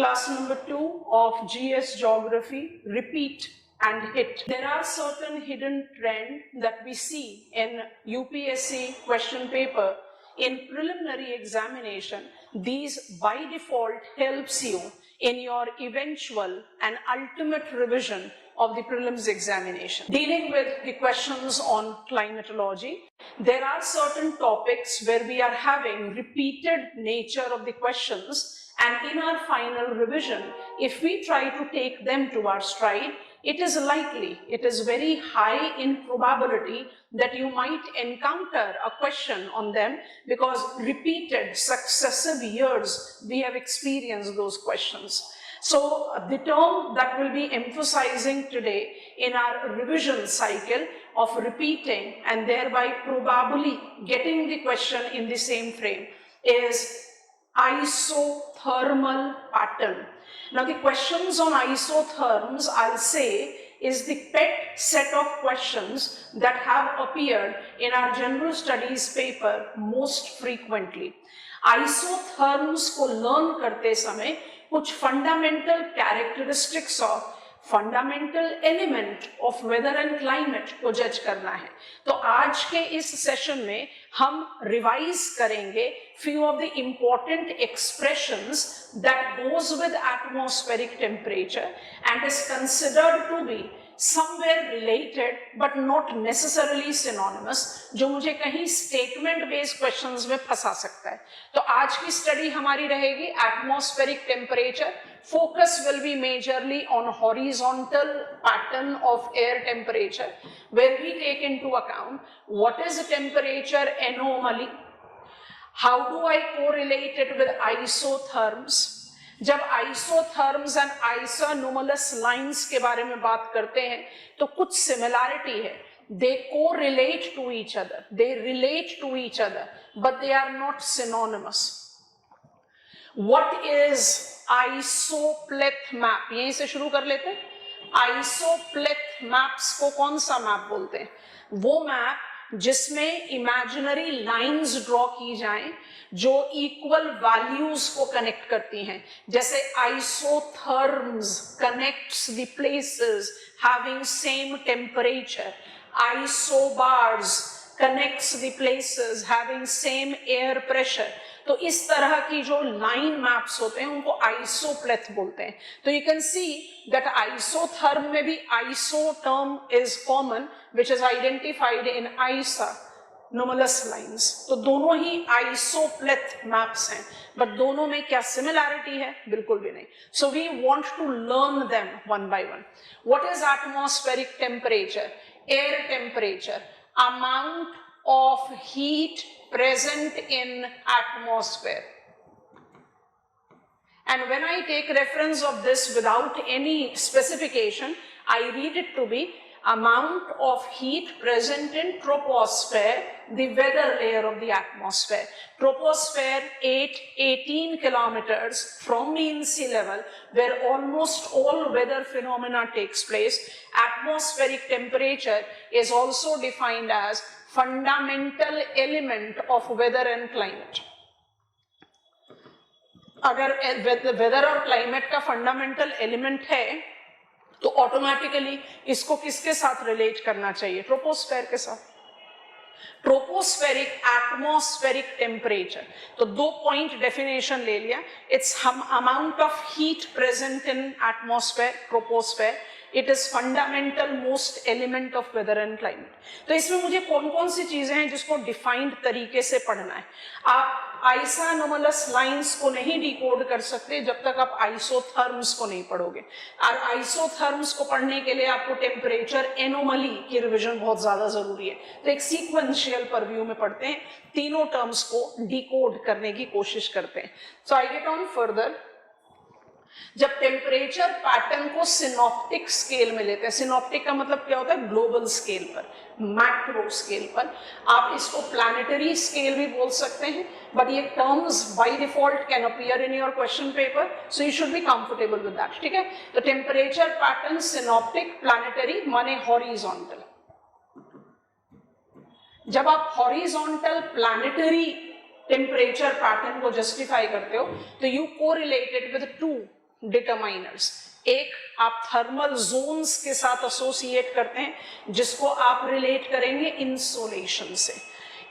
Class number 2 of GS Geography, repeat and hit. There are certain hidden trends that we see in UPSC question paper. In preliminary examination, these by default helps you in your eventual and ultimate revision of the prelims examination. Dealing with the questions on climatology, there are certain topics where we are having repeated nature of the questions, and in our final revision, if we try to take them to our stride, it is likely, it is very high in probability that you might encounter a question on them because repeated successive years we have experienced those questions. So the term that we'll be emphasizing today in our revision cycle of repeating and thereby probably getting the question in the same frame is isothermal pattern. Now the questions on isotherms, I'll say, is the pet set of questions that have appeared in our general studies paper most frequently. Isotherms को learn करते समय कुछ fundamental characteristics of fundamental element of weather and climate को जज करना है. तो आज के इस सेशन में हम रिवाइज करेंगे few of the important expressions that goes with atmospheric temperature and is considered to be somewhere related but not necessarily synonymous, जो मुझे कहीं statement based questions में फंसा सकता है. तो आज की स्टडी हमारी रहेगी atmospheric temperature. Focus will be majorly on horizontal pattern of air temperature, where we take into account what is a temperature anomaly, how do I correlate it with isotherms. जब isotherms and isomnomalous lines के बारे में बात करते हैं तो कुछ similarity है. They correlate to each other, they relate to each other, but they are not synonymous. What is isopleth map? यहीं से शुरू कर लेते हैं. Isopleth maps को कौन सा मैप बोलते हैं? वो मैप जिसमें इमेजिनरी लाइंस ड्रॉ की जाएं जो इक्वल वैल्यूज को कनेक्ट करती हैं. जैसे isotherms connects the places having same temperature. Isobars connects the places having same air pressure. तो इस तरह की जो लाइन मैप्स होते हैं उनको आइसोप्लेथ बोलते हैं. तो you can see that isotherm में भी iso term is common which is identified in isanomalous lines. तो दोनों ही आइसोप्लेथ मैप्स हैं, बट दोनों में क्या सिमिलैरिटी है? बिल्कुल भी नहीं. So we want to learn them one by one. What is atmospheric temperature? Air temperature, amount of heat present in atmosphere. And when I take reference of this without any specification, I read it to be amount of heat present in troposphere, the weather layer of the atmosphere. Troposphere 18 kilometers from mean sea level, where almost all weather phenomena takes place. Atmospheric temperature is also defined as fundamental element of weather and climate. अगर weather और climate का fundamental element है तो automatically इसको किसके साथ relate करना चाहिए? ट्रोपोस्फेयर के साथ. ट्रोपोस्फेरिक एटमॉस्फेरिक टेम्परेचर, तो 2 पॉइंट डेफिनेशन ले लिया. It's amount of heat present in atmosphere, troposphere. It is fundamental most element of weather and climate. तो इसमें मुझे कौन कौन सी चीजें हैं जिसको डिफाइंड तरीके से पढ़ना है. आप आइसोनोमलस लाइंस को नहीं डिकोड कर सकते जब तक आप आइसोथर्म्स को नहीं पढ़ोगे. और आइसोथर्म्स को पढ़ने के लिए आपको टेम्परेचर एनोमली की रिवीजन बहुत ज्यादा जरूरी है. तो एक सीक्वेंशियल परव्यू में पढ़ते हैं, तीनों टर्म्स को डिकोड करने की कोशिश करते हैं. सो आई गेट ऑन फर्दर. जब टेम्परेचर पैटर्न को सिनॉप्टिक स्केल में लेते हैं, सिनॉप्टिक का मतलब क्या होता है? ग्लोबल स्केल पर, मैक्रो स्केल पर. आप इसको प्लैनेटरी स्केल भी बोल सकते हैं, बट ये terms by default can appear in your question paper, so you should be comfortable with that. ठीक है. तो टेम्परेचर पैटर्न सिनॉप्टिक, प्लैनेटरी माने हॉरिजॉन्टल. जब आप हॉरिजॉन्टल प्लैनेटरी टेम्परेचर पैटर्न को जस्टिफाई करते हो तो यू कोरिलेटेड विद 2 डिटरमाइनर्स। एक आप थर्मल जोन्स के साथ एसोसिएट करते हैं जिसको आप रिलेट करेंगे इंसोलेशन से।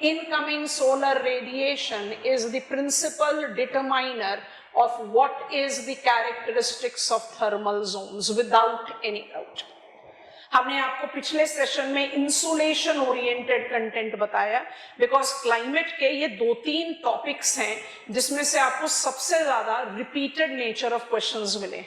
Incoming solar radiation is the principal determiner of what is the characteristics of thermal zones without any doubt। हमने आपको पिछले सेशन में इंसुलेशन ओरिएंटेड कंटेंट बताया, बिकॉज क्लाइमेट के ये 2-3 टॉपिक्स हैं जिसमें से आपको सबसे ज्यादा रिपीटेड नेचर ऑफ क्वेश्चंस मिले।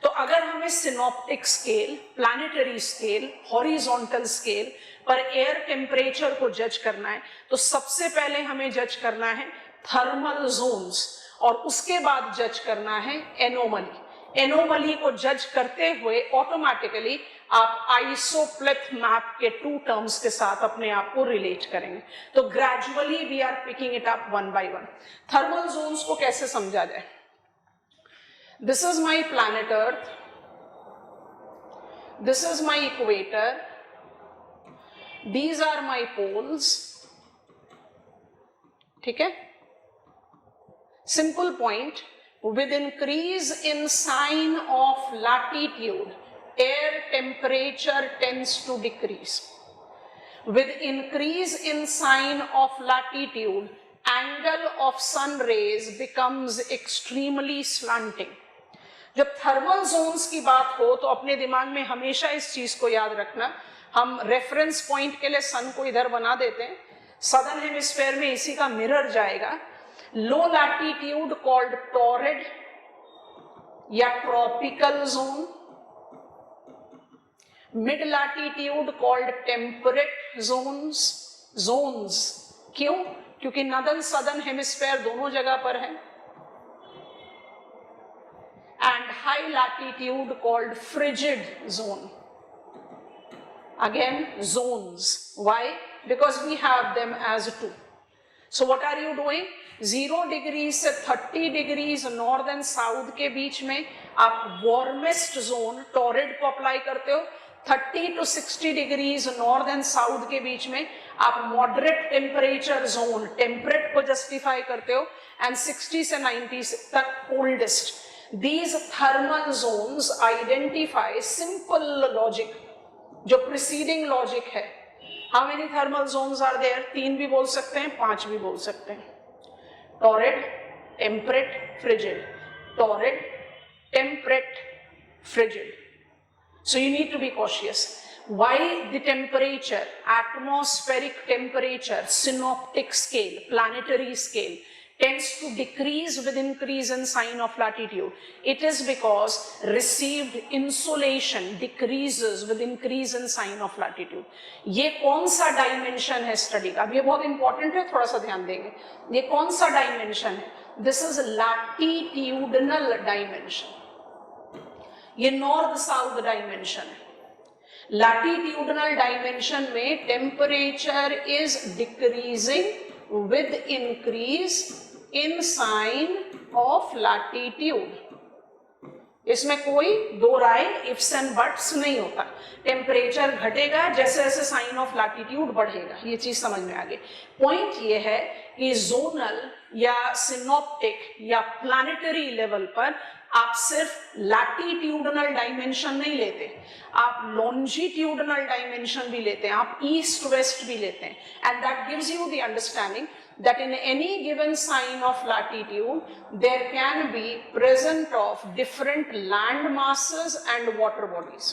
तो अगर हमें synoptic scale, planetary scale, horizontal scale पर एयर टेम्परेचर को जज करना है तो सबसे पहले हमें जज करना है थर्मल जोन्स, और उसके बाद जज करना है एनोमली। एनोमली को जज करते हुए ऑटोमेटिकली आप आइसोप्लेथ मैप के 2 टर्म्स के साथ अपने आप को रिलेट करेंगे। तो gradually we are picking it up one by one. Thermal zones को कैसे समझा जाए? This is my planet earth, this is my equator, these are my poles, ठीक है। Simple point, with increase in sign of latitude, air temperature tends to decrease. With increase in sign of latitude, angle of sun rays becomes extremely slanting. जब thermal Jones की बात हो तो अपने दिमाग में हमेशा इस चीज को याद रखना, हम रेफरेंस पॉइंट के लिए सन को इधर बना देते हैं, सदर्न हेमिस्फेयर में इसी का मिरर जाएगा। लो लैटिट्यूड कॉल्ड टॉरिड या tropical zone, mid latitude called temperate zones. क्यों? क्योंकि नॉर्दर्न सदर्न हेमिस्फेयर दोनों जगह पर है। And high latitude called frigid zone. Again zones. Why? Because we have them as 2. So what are you doing? 0 degree से 30 degrees north and south के बीच में आप वार्मेस्ट जोन टॉरिड को अप्लाई करते हो। 30 to 60 degrees north and south के बीच में आप मॉडरेट टेम्परेचर जोन टेम्परेट को जस्टिफाई करते हो, एंड 60 से 90 तक coldest. These thermal zones identify simple logic, जो प्रीसीडिंग लॉजिक है। How many thermal zones are there? 3 भी बोल सकते हैं, 5 भी बोल सकते हैं। Torrid, temperate, frigid, torrid, temperate, frigid. So you need to be cautious. Why the temperature, atmospheric temperature, synoptic scale, planetary scale tends to decrease with increase in sign of latitude? It is because received insolation decreases with increase in sign of latitude. ये कौन सा dimension है study का? अब ये बहुत important है, थोड़ा सा ध्यान देंगे। ये कौन सा डायमेंशन है? This is latitudinal dimension. ये नॉर्थ साउथ डायमेंशन है। लैटिट्यूडनल डायमेंशन में temperature is decreasing with increase in sine of latitude. इसमें कोई दो राय इफ्स एंड बट्स नहीं होता। टेम्परेचर घटेगा जैसे जैसे साइन ऑफ लैटिट्यूड बढ़ेगा, ये चीज समझ में आ गई। पॉइंट ये है कि जोनल या सिनॉप्टिक या प्लैनेटरी लेवल पर आप सिर्फ लैटिट्यूडनल डायमेंशन नहीं लेते, आप लॉन्जिट्यूडनल डायमेंशन भी लेते हैं, आप ईस्ट वेस्ट भी लेते हैं, and that gives you the understanding that in any given sign of latitude there can be present of different land masses and water bodies.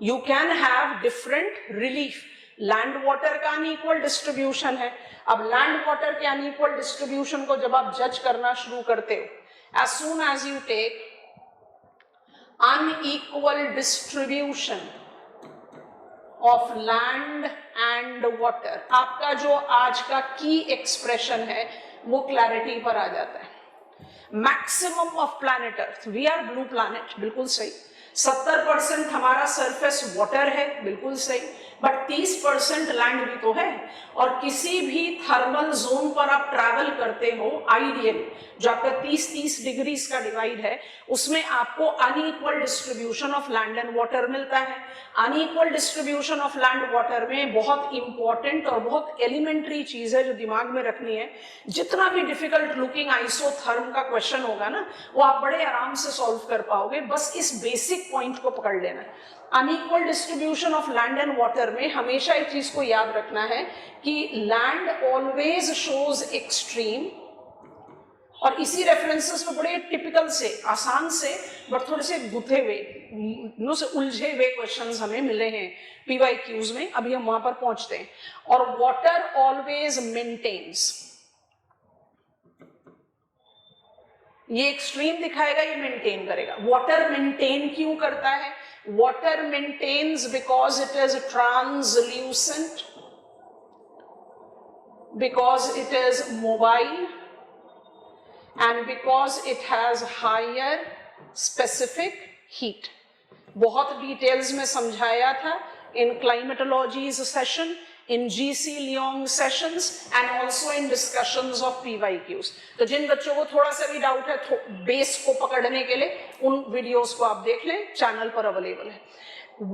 You can have different relief. Land water का unequal distribution है। अब land water के unequal distribution को जब आप जज करना शुरू करते हो, as soon as you take unequal distribution of land and water, आपका जो आज का की एक्सप्रेशन है वो क्लैरिटी पर आ जाता है। Maximum of planet earth, we are blue planet, बिल्कुल सही। 70% हमारा सरफेस वाटर है, बिल्कुल सही। बट 30% लैंड भी तो है। और किसी भी थर्मल जोन पर आप ट्रैवल करते हो, आइडियल जो आपका 30-30 डिग्रीज का डिवाइड है, उसमें आपको unequal distribution of land and water मिलता है। Unequal distribution of land water में बहुत इंपॉर्टेंट और बहुत एलिमेंट्री चीज है जो दिमाग में रखनी है, जितना भी डिफिकल्ट लुकिंग आइसोथर्म का क्वेश्चन होगा ना, वो आप बड़े आराम से सॉल्व कर पाओगे, बस इस बेसिक पॉइंट को पकड़ लेना है। Unequal distribution of land and water में हमेशा एक चीज को याद रखना है कि लैंड ऑलवेज शोज एक्सट्रीम, और इसी रेफरेंसेस में बड़े टिपिकल से, आसान से, बट थोड़े से गुथे हुए, से उलझे हुए क्वेश्चंस हमें मिले हैं पीवाईक्यूज में। अभी हम वहां पर पहुंचते हैं। और वाटर ऑलवेज मेंटेन्स, ये एक्सट्रीम दिखाएगा, ये मेंटेन करेगा। वाटर मेंटेन क्यों करता है? Water maintains because it is translucent, because it is mobile, and because it has higher specific heat. बहुत डिटेल्स में समझाया था in climatology's session, in GC Leong sessions and also in discussions of PYQs. तो जिन बच्चों को थोड़ा सा भी डाउट है बेस को पकड़ने के लिए, उन वीडियोस को आप देख लें, चैनल पर अवेलेबल है।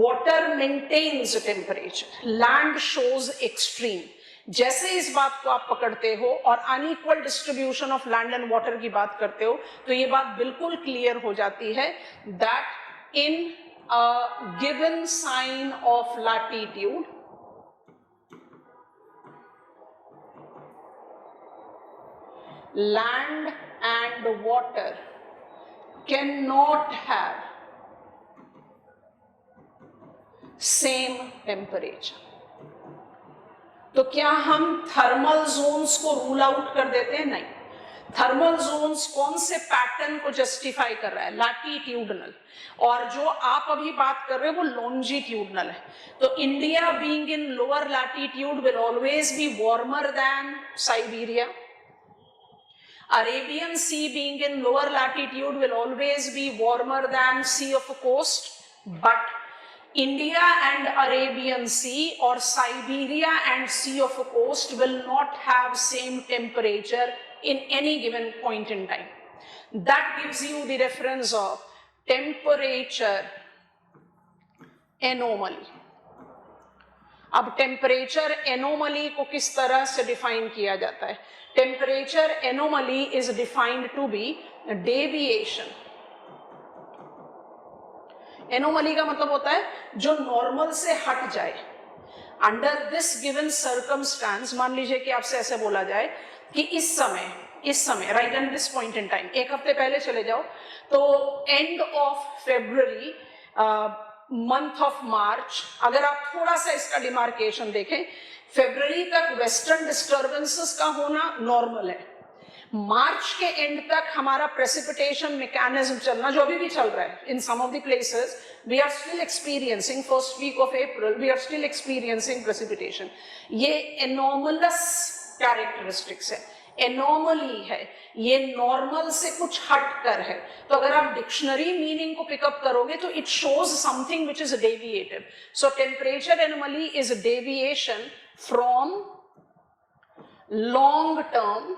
Water maintains temperature, land shows extreme. जैसे इस बात को आप पकड़ते हो और unequal distribution of land and water की बात करते हो, तो ये बात बिल्कुल क्लियर हो जाती है that in a given sine of latitude, land and water can not have same temperature. तो क्या हम थर्मल जोन्स को रूल आउट कर देते हैं? नहीं। थर्मल जोन्स कौन से पैटर्न को जस्टिफाई कर रहा है? लैटिट्यूडनल। और जो आप अभी बात कर रहे हो वो लॉन्जिट्यूडनल है। तो India being in lower latitude will always be warmer than Siberia. Arabian Sea being in lower latitude will always be warmer than Sea of a Coast, but India and Arabian Sea or Siberia and Sea of a Coast will not have same temperature in any given point in time. That gives you the reference of temperature anomaly. अब temperature anomaly को किस तरह से define किया जाता है? Temperature anomaly is defined to be deviation. Anomaly का मतलब होता है जो नॉर्मल से हट जाए। अंडर दिस गिवन सर्कमस्टांस, मान लीजिए कि आपसे ऐसे बोला जाए कि इस समय right at this point in time, एक हफ्ते पहले चले जाओ तो end of February, month of March, अगर आप थोड़ा सा इसका डिमार्केशन देखें, फरवरी तक वेस्टर्न डिस्टर्बेंसेस का होना नॉर्मल है। मार्च के एंड तक हमारा प्रेसिपिटेशन मैकेनिज्म चलना, जो अभी भी चल रहा है in some of the places, we are still experiencing first week of April, we are still experiencing precipitation. ये एनॉमलस कैरेक्टरिस्टिक्स है, एनॉमली है, ये नॉर्मल से कुछ हटकर है। तो अगर आप डिक्शनरी मीनिंग को पिकअप करोगे तो it shows something which is deviative. So temperature anomaly is deviation from long term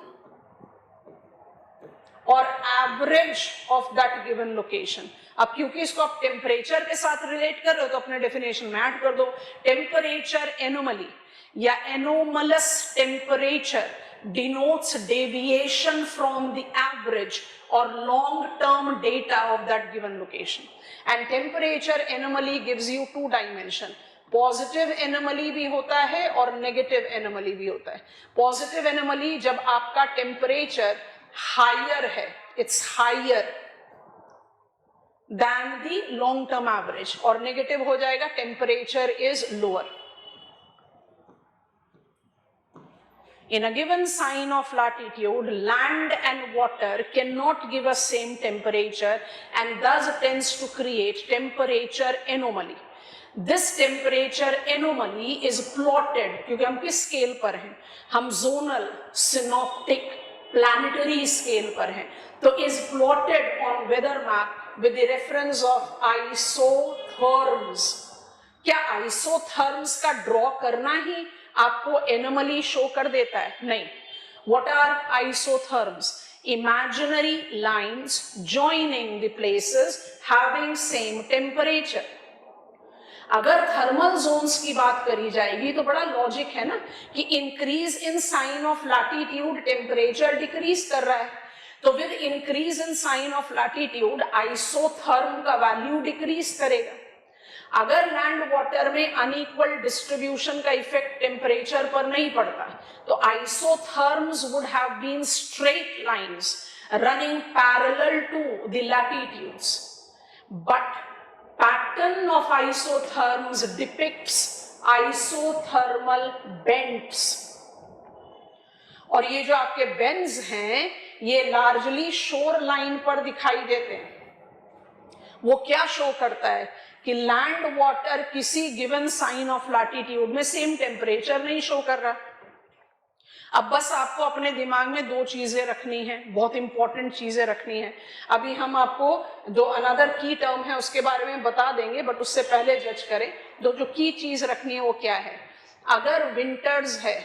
और average of that given location. अब क्योंकि इसको आप टेम्परेचर के साथ रिलेट कर रहे हो तो अपने डेफिनेशन में ऐड कर दो। टेम्परेचर एनोमली या anomalous temperature denotes deviation from the average or long-term data of that given location. And temperature anomaly gives you two dimension. Positive anomaly भी होता है और negative anomaly भी होता है। Positive anomaly जब आपका temperature higher है, it's higher than the long-term average, और negative हो जाएगा temperature is lower. In a given sign of latitude, land and water cannot give us same temperature and thus tends to create temperature anomaly. This temperature anomaly is plotted, क्योंकि हम किस scale पर हैं? हम zonal, synoptic, planetary scale पर हैं, तो is plotted on weather map with the reference of isotherms. क्या आइसोथर्म्स का ड्रॉ करना ही आपको एनोमली शो कर देता है? नहीं. What are isotherms? Imaginary lines joining the places having same temperature. अगर थर्मल जोन्स की बात करी जाएगी तो बड़ा लॉजिक है ना कि increase in sine of latitude temperature decrease कर रहा है, तो with increase in sine of latitude isotherm का वैल्यू डिक्रीज करेगा. अगर लैंड वाटर में अनइक्वल डिस्ट्रीब्यूशन का इफेक्ट टेम्परेचर पर नहीं पड़ता तो isotherms would have been straight lines running parallel to the latitudes, but pattern of isotherms depicts isothermal bends. और ये जो आपके बेंड्स हैं ये लार्जली शोर लाइन पर दिखाई देते हैं. वो क्या शो करता है कि लैंड वाटर किसी गिवन साइन ऑफ लैटिट्यूड में सेम टेम्परेचर नहीं शो कर रहा. अब बस आपको अपने दिमाग में दो चीजें रखनी है, बहुत इंपॉर्टेंट चीजें रखनी है. अभी हम आपको जो अनदर की टर्म है उसके बारे में बता देंगे, बट उससे पहले जज करें जो की चीज रखनी है वो क्या है. अगर विंटर्स है,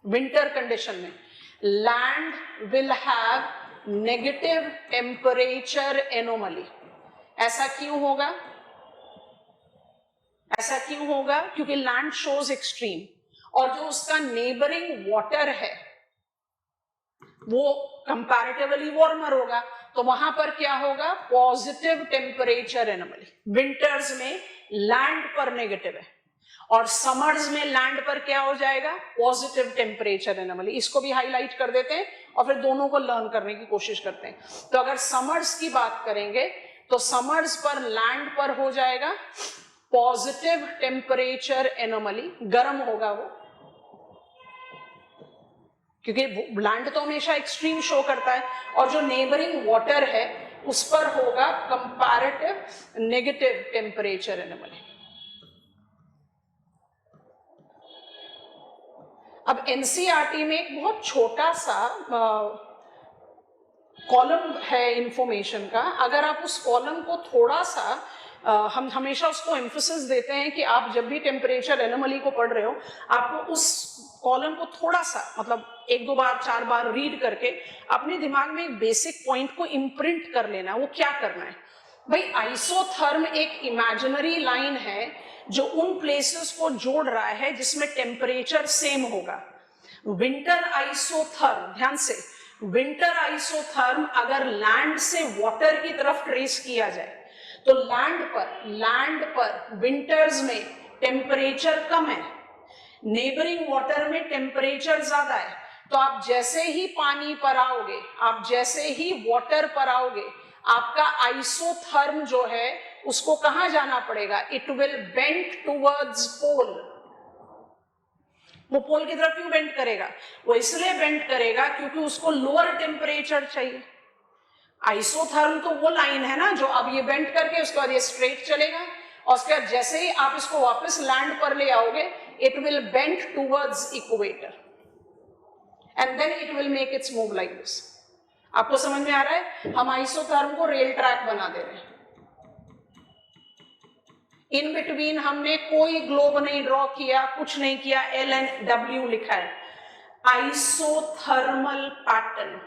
विंटर कंडीशन में land will have negative temperature anomaly. ऐसा क्यों होगा? ऐसा क्यों होगा? क्योंकि लैंड शोज एक्सट्रीम और जो उसका नेबरिंग वाटर है वो कंपैरेटिवली वार्मर होगा, तो वहां पर क्या होगा? Positive temperature anomaly. विंटर्स में लैंड पर नेगेटिव है और समर्स में लैंड पर क्या हो जाएगा? Positive temperature anomaly. इसको भी हाईलाइट कर देते हैं और फिर दोनों को लर्न करने की कोशिश करते हैं. तो अगर समर्स की बात करेंगे तो समर्स पर लैंड पर हो जाएगा पॉजिटिव टेम्परेचर एनोमली, गर्म होगा वो, क्योंकि लैंड तो हमेशा एक्सट्रीम शो करता है, और जो नेबरिंग वाटर है उस पर होगा कंपैरेटिव नेगेटिव टेम्परेचर एनोमली. अब एनसीईआरटी में एक बहुत छोटा सा कॉलम है इंफॉर्मेशन का. अगर आप उस कॉलम को थोड़ा सा हम हमेशा उसको एम्फोसिस देते हैं कि आप जब भी टेम्परेचर एनोमली को पढ़ रहे हो आपको उस कॉलम को थोड़ा सा मतलब 1-2 बार 4 बार रीड करके अपने दिमाग में एक बेसिक पॉइंट को इम्प्रिंट कर लेना. वो क्या करना है भाई? आइसोथर्म एक इमेजिनरी लाइन है जो उन प्लेसेस को जोड़ रहा है जिसमें टेम्परेचर सेम होगा. विंटर आइसोथर्म, ध्यान से, विंटर आइसोथर्म अगर लैंड से वाटर की तरफ ट्रेस किया जाए तो लैंड पर विंटर्स में टेम्परेचर कम है, नेबरिंग वाटर में टेम्परेचर ज्यादा है. तो आप जैसे ही पानी पर आओगे, आप जैसे ही वाटर पर आओगे, आपका आइसोथर्म जो है उसको कहां जाना पड़ेगा? इट विल बेंड टुवर्ड्स पोल. वो पोल की तरफ क्यों बेंड करेगा? वो इसलिए बेंड करेगा क्योंकि उसको लोअर टेम्परेचर चाहिए. आइसोथर्म तो वो लाइन है ना जो अब ये बेंड करके उसके बाद ये स्ट्रेट चलेगा और उसके बाद जैसे ही आप इसको वापस लैंड पर ले आओगे it will bend towards equator and then it will make its move like this. आपको समझ में आ रहा है? हम आइसोथर्म को रेल ट्रैक बना दे रहे हैं. इन बिटवीन हमने कोई ग्लोब नहीं ड्रॉ किया, कुछ नहीं किया, LNW लिखा है. Isothermal pattern,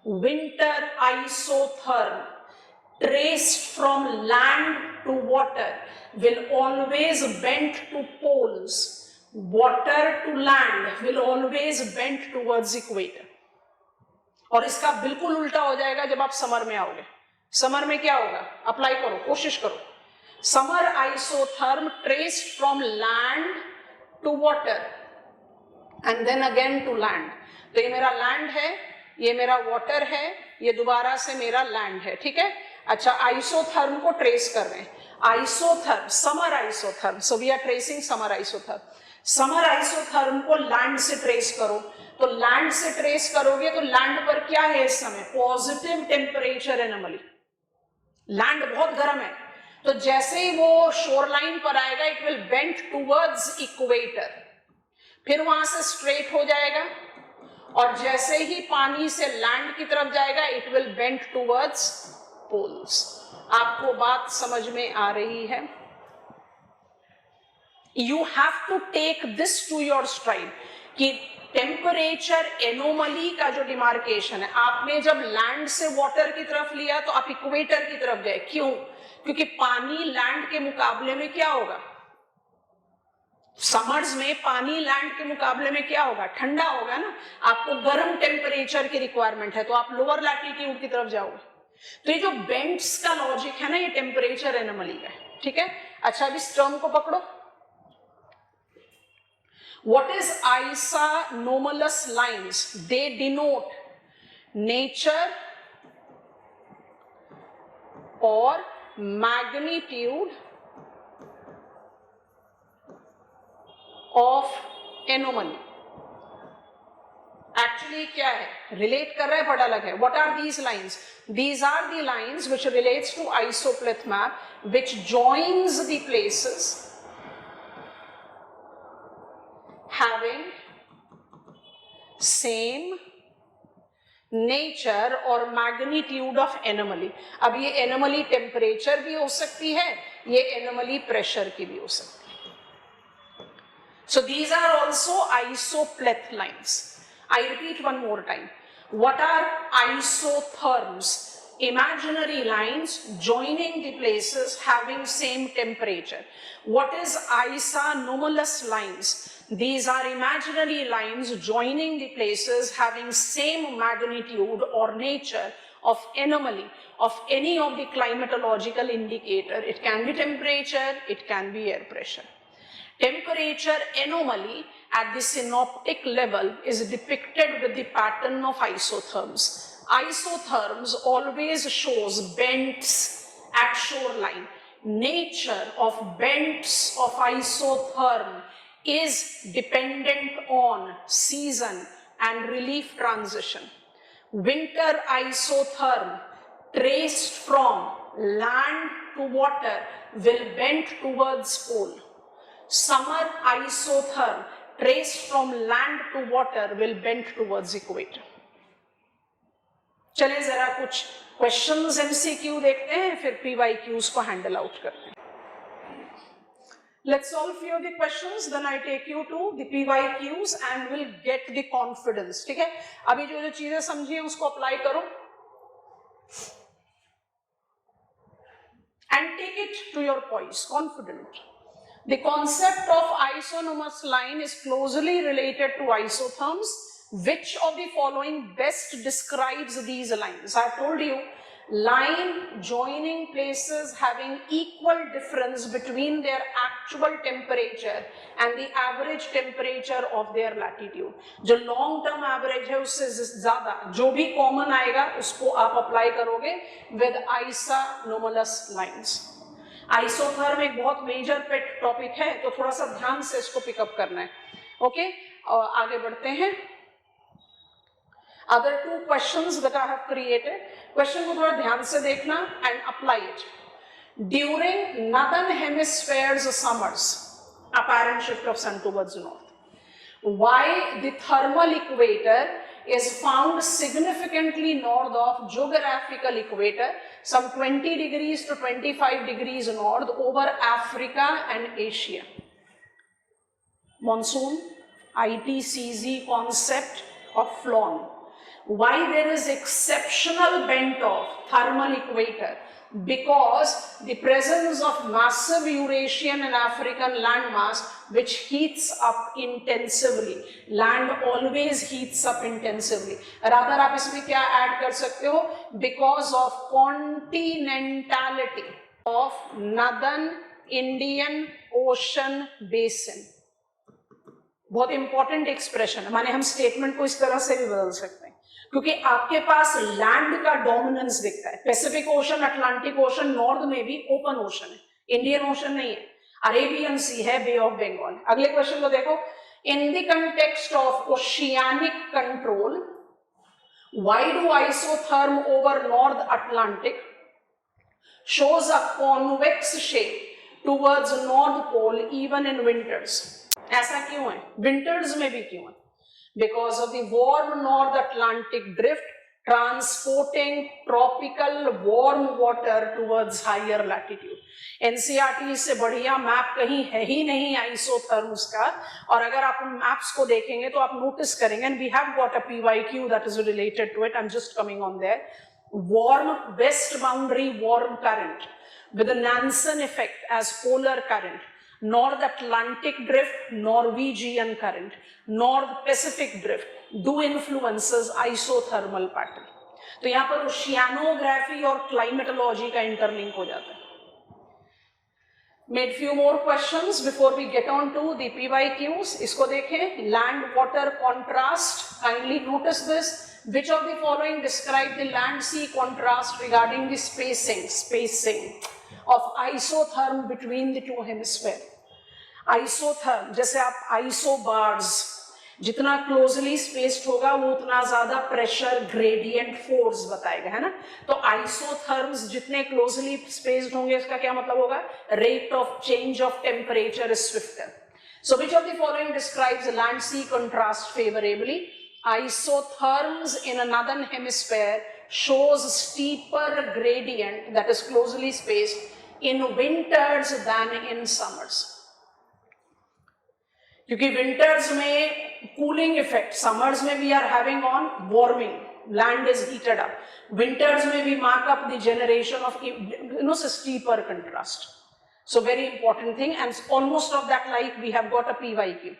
winter isotherm traced from land to water will always bend to poles. Water to land will always bend towards equator. और इसका बिल्कुल उल्टा हो जाएगा जब आप समर में आओगे. समर में क्या होगा? अप्लाई करो, कोशिश करो. Summer isotherm traced from land to water and then again to land. तो ये मेरा लैंड है, ये मेरा वाटर है, ये दोबारा से मेरा लैंड है. ठीक है? अच्छा, आइसोथर्म को ट्रेस कर रहे हैं. Isotherm, summer isotherm, so we are tracing summer isotherm. Summer isotherm को लैंड से ट्रेस करो, तो लैंड से ट्रेस करोगे तो लैंड पर क्या है इस समय? Positive temperature anomaly. लैंड बहुत गर्म है, तो जैसे ही वो शोरलाइन पर आएगा it will bend towards equator, फिर वहां से स्ट्रेट हो जाएगा और जैसे ही पानी से लैंड की तरफ जाएगा it will bend towards poles. आपको बात समझ में आ रही है? You have to take this to your stride कि टेम्परेचर एनोमली का जो डिमार्केशन है, आपने जब लैंड से वाटर की तरफ लिया तो आप इक्वेटर की तरफ गए। क्यों? क्योंकि पानी लैंड के मुकाबले में क्या होगा? समर्स में पानी लैंड के मुकाबले में क्या होगा? ठंडा होगा ना। आपको गर्म टेम्परेचर की रिक्वायरमेंट है तो आप लोअर लैटिट्यूड की तरफ जाओगे। तो ये जो बेंट्स का लॉजिक है ना, ये टेम्परेचर एनोमली का है। ठीक है, अच्छा अब इस टर्म को पकड़ो। What is isanomalous lines? They denote nature or magnitude of anomaly. Actually क्या है? Relate कर रहा है, बड़ा अलग है। What are these lines? These are the lines which relates to isopleth map, which joins the places having same nature और magnitude of anomaly. अब ये anomaly temperature भी हो सकती है, ये anomaly pressure की भी हो सकती है. So these are also isopleth lines. I repeat one more time. What are isotherms? Imaginary lines joining the places having same temperature. What is isanomalous lines? These are imaginary lines joining the places having same magnitude or nature of anomaly of any of the climatological indicator. It can be temperature, it can be air pressure. Temperature anomaly at the synoptic level is depicted with the pattern of isotherms. Isotherms always shows bends at shoreline. Nature of bends of isotherm is dependent on season and relief transition. Winter isotherm traced from land to water will bend towards pole. Summer isotherm traced from land to water will bend towards equator. चले जरा कुछ questions MCQ देखते हैं, फिर PYQs को handle out करते हैं. Let's solve few of the questions, then I take you to the PYQs and we'll get the confidence. ठीक है, अभी जो चीजें समझी है उसको अप्लाई करो and take it to your poise, confident. The concept of isonomous line is closely related to isotherms. Which of the following best describes these lines? I told you, line joining places having equal difference between their actual temperature and the average temperature of their latitude. जो long term average है उससे ज़्यादा जो भी common आएगा उसको आप apply करोगे with isonomous lines. Isotherm एक बहुत major pet topic है, तो थोड़ा सा ध्यान से इसको pick up करना है. Okay? आगे बढ़ते हैं. Other two questions that I have created. Question को थोड़ा ध्यान से देखना and apply it. During northern hemisphere's summers, apparent shift of sun towards north. Why the thermal equator is found significantly north of geographical equator, some 20 degrees to 25 degrees north over Africa and Asia. Monsoon, ITCZ concept of Flon. Why there is exceptional bent of thermal equator? Because the presence of massive Eurasian and African landmass which heats up intensively. Land always heats up intensively. Rather आप इसमें क्या add कर सकते हो? Because of continentality of northern Indian Ocean basin. बहुत important expression है, माने हम स्टेटमेंट को इस तरह से भी बदल सकते हैं क्योंकि आपके पास लैंड का डोमिनेंस दिखता है. Pacific ocean, Atlantic ocean, north में भी ओपन ओशन है, इंडियन ओशन नहीं है, अरेबियन सी है, बे ऑफ बंगाल. अगले क्वेश्चन को देखो. In the context of oceanic control, why do isotherm over north Atlantic shows a convex shape towards north pole even in winters? ऐसा क्यों है? विंटर्स में भी क्यों है? Because of the warm North Atlantic drift transporting tropical warm water towards higher latitude. NCERT से बढ़िया map कहीं है ही नहीं आइसोथर्म्स का, और अगर आप उन मैप्स को देखेंगे तो आप नोटिस करेंगे, and we have got a PYQ that is related to it, I'm just coming on there. Warm west boundary warm current with the Nansen effect as polar current, North Atlantic drift, Norwegian current, North Pacific drift do influences isothermal pattern. तो यहाँ पर ओशियानोग्राफी और climatology का interlink हो जाता है. Made few more questions before we get on to the PYQs. इसको देखें, land water contrast. Kindly notice this. Which of the following describe the land sea contrast regarding the spacing of isotherm between the two hemispheres? Isotherm, जैसे आप isobars, जितना closely spaced होगा वो उतना ज्यादा pressure gradient force बताएगा, है ना. तो आइसोथर्म्स जितने क्लोजली स्पेस्ड होंगे इसका क्या मतलब होगा, rate of change of temperature is swifter. So which of the following describes land sea contrast favourably? Isotherms in a northern hemisphere shows steeper gradient that is closely spaced in winters than in summers. क्योंकि winters में cooling effect, summers में we are having on warming, land is heated up, winters में we mark up the generation of steeper contrast. So very important thing, and almost of that like we have got a PYQ.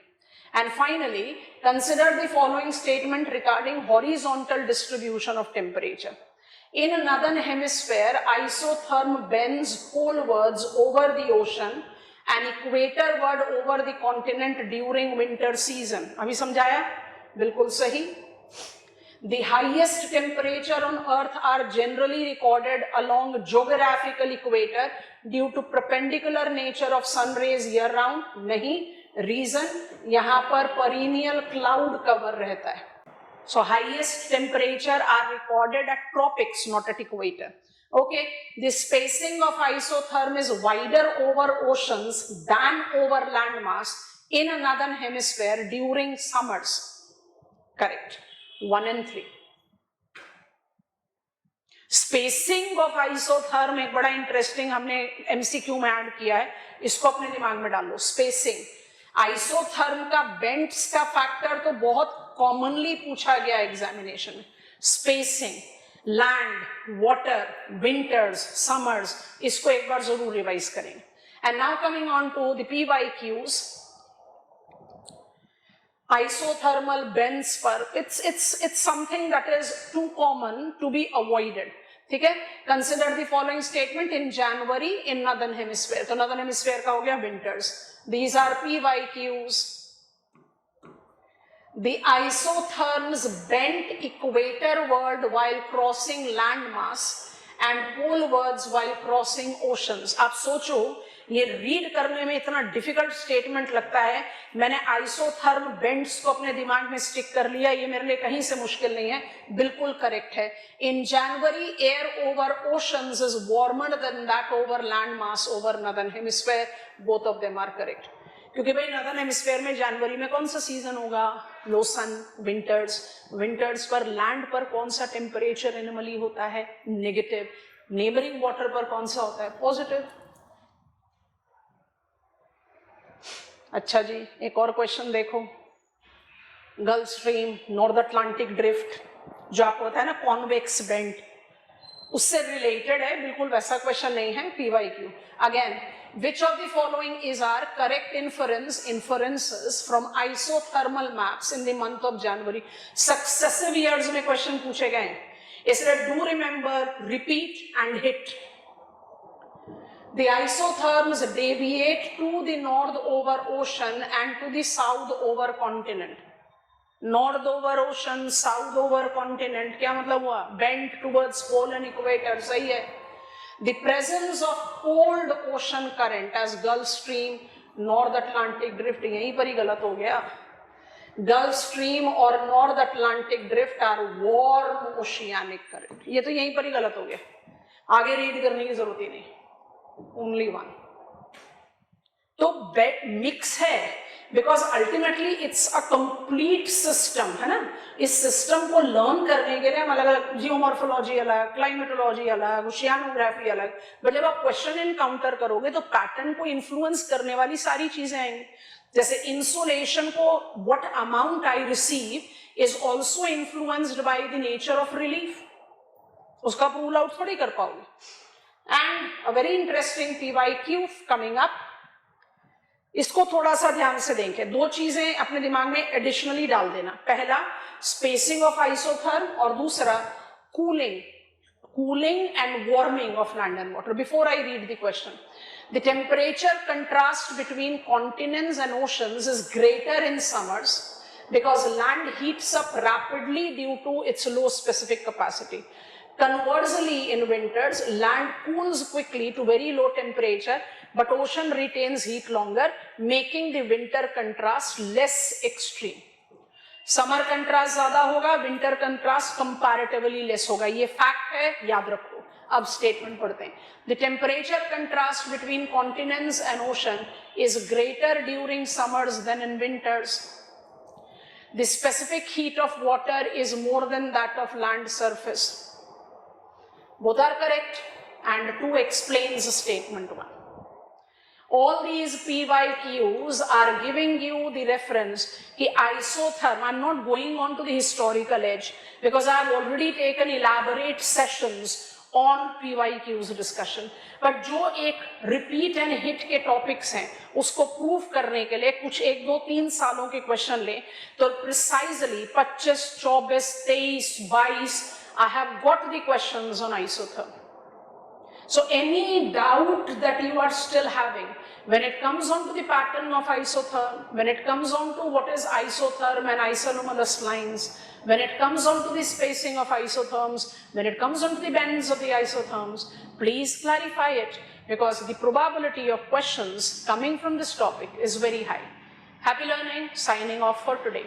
And finally, consider the following statement regarding horizontal distribution of temperature. In a northern hemisphere, isotherm bends polewards over the ocean and equatorward over the continent during winter season. अभी समझाया? बिल्कुल सही. The highest temperature on earth are generally recorded along geographical equator due to perpendicular nature of sun rays year round. नहीं. Reason, यहां पर perennial cloud cover रहता है. So highest temperature are recorded at tropics, not at equator. Okay, the spacing of isotherm is wider over oceans than over landmass in a northern hemisphere during summers. Correct. 1 and 3. Spacing of isotherm एक बड़ा interesting हमने MCQ में add किया है, इसको अपने दिमाग में डाल लो. स्पेसिंग, आइसोथर्म का बेंट्स का फैक्टर तो बहुत कॉमनली पूछा गया एग्जामिनेशन में. Spacing, land, water, winters, summers, इसको एक बार जरूर रिवाइज करेंगे. And now coming on to the PYQs. Isothermal bends पर it's something that is too common to be avoided. ठीक है. Consider the following statement in January in northern hemisphere. तो northern hemisphere का हो गया winters. These are PYQs. The isotherms bent equatorward while crossing landmass and polewards while crossing oceans. आप सोचो, ये read करने में इतना डिफिकल्ट स्टेटमेंट लगता है, मैंने आइसोथर्म बेंड्स को अपने दिमाग में स्टिक कर लिया, ये मेरे लिए कहीं से मुश्किल नहीं है, बिल्कुल करेक्ट है. In January air over oceans is warmer than that over land mass over northern hemisphere. Both of them are correct. क्योंकि भाई नॉर्दर्न हेमिस्फीयर में जनवरी में कौन सा सीजन होगा, लो सन, विंटर्स. विंटर्स पर लैंड पर कौन सा टेम्परेचर एनोमली होता है, नेगेटिव. नेबरिंग वाटर पर कौन सा होता है, पॉजिटिव. अच्छा जी, एक और क्वेश्चन देखो. Gulf stream, north Atlantic drift, जो आपको होता है ना कॉन्वेक्स बेंट, उससे रिलेटेड है, बिल्कुल वैसा क्वेश्चन नहीं है. PYQ again, which of the following is our correct inferences from isothermal maps in the month of January? Successive years में क्वेश्चन पूछे गए हैं, इसलिए do remember, repeat and hit. The isotherms deviate to the north over ocean and to the south over continent. North over ocean, south over continent, क्या मतलब हुआ, bent towards pole and equator. सही है. The presence of cold ocean current as Gulf Stream, North Atlantic drift, यहीं पर ही गलत हो गया. Gulf Stream और North Atlantic drift are warm oceanic current. ये तो यहीं पर ही गलत हो गया, आगे रीड करने की जरूरत ही नहीं. Only one. तो मिक्स है, because ultimately it's a complete system, है ना. इस सिस्टम को लर्न करने के लिए हम अलग अलग, जियोमॉर्फोलॉजी अलग, क्लाइमेटोलॉजी अलग, ओशियानोग्राफी अलग, बट जब आप क्वेश्चन एनकाउंटर करोगे तो पैटर्न को इन्फ्लुएंस करने वाली सारी चीजें आएंगी. जैसे इंसुलेशन को what amount I receive is also influenced by the nature of relief, उसका आप रूल आउट थोड़ी कर पाओगे. And a very interesting PYQ coming up, इसको थोड़ा सा ध्यान से देखें. दो चीजें अपने दिमाग में एडिशनली डाल देना. पहला स्पेसिंग ऑफ आइसोथर्म और दूसरा cooling and warming of land and water. Before I read the question, the temperature contrast between continents and oceans is greater in summers because land heats up rapidly due to its low specific capacity. Conversely, in winters, land cools quickly to very low temperature, but ocean retains heat longer, making the winter contrast less extreme. Summer contrast ज्यादा होगा, winter contrast comparatively less होगा. ये fact है, याद रखो. अब statement पढ़ते हैं. The temperature contrast between continents and ocean is greater during summers than in winters. The specific heat of water is more than that of land surface. Both are correct and 2 explains statement 1. All these PYQs are giving you the reference कि isotherm. I'm not going on to the historical edge because I have already taken elaborate sessions on PYQs discussion. But जो एक repeat and hit के topics हैं, उसको prove करने के लिए कुछ 1, 2, 3 सालों के question लें, तो precisely 25, 24, 23, 22 I have got the questions on isotherm. So any doubt that you are still having when it comes on to the pattern of isotherm, when it comes on to what is isotherm and isosceles lines, when it comes on to the spacing of isotherms, when it comes on to the bends of the isotherms, please clarify it because the probability of questions coming from this topic is very high. Happy learning, signing off for today.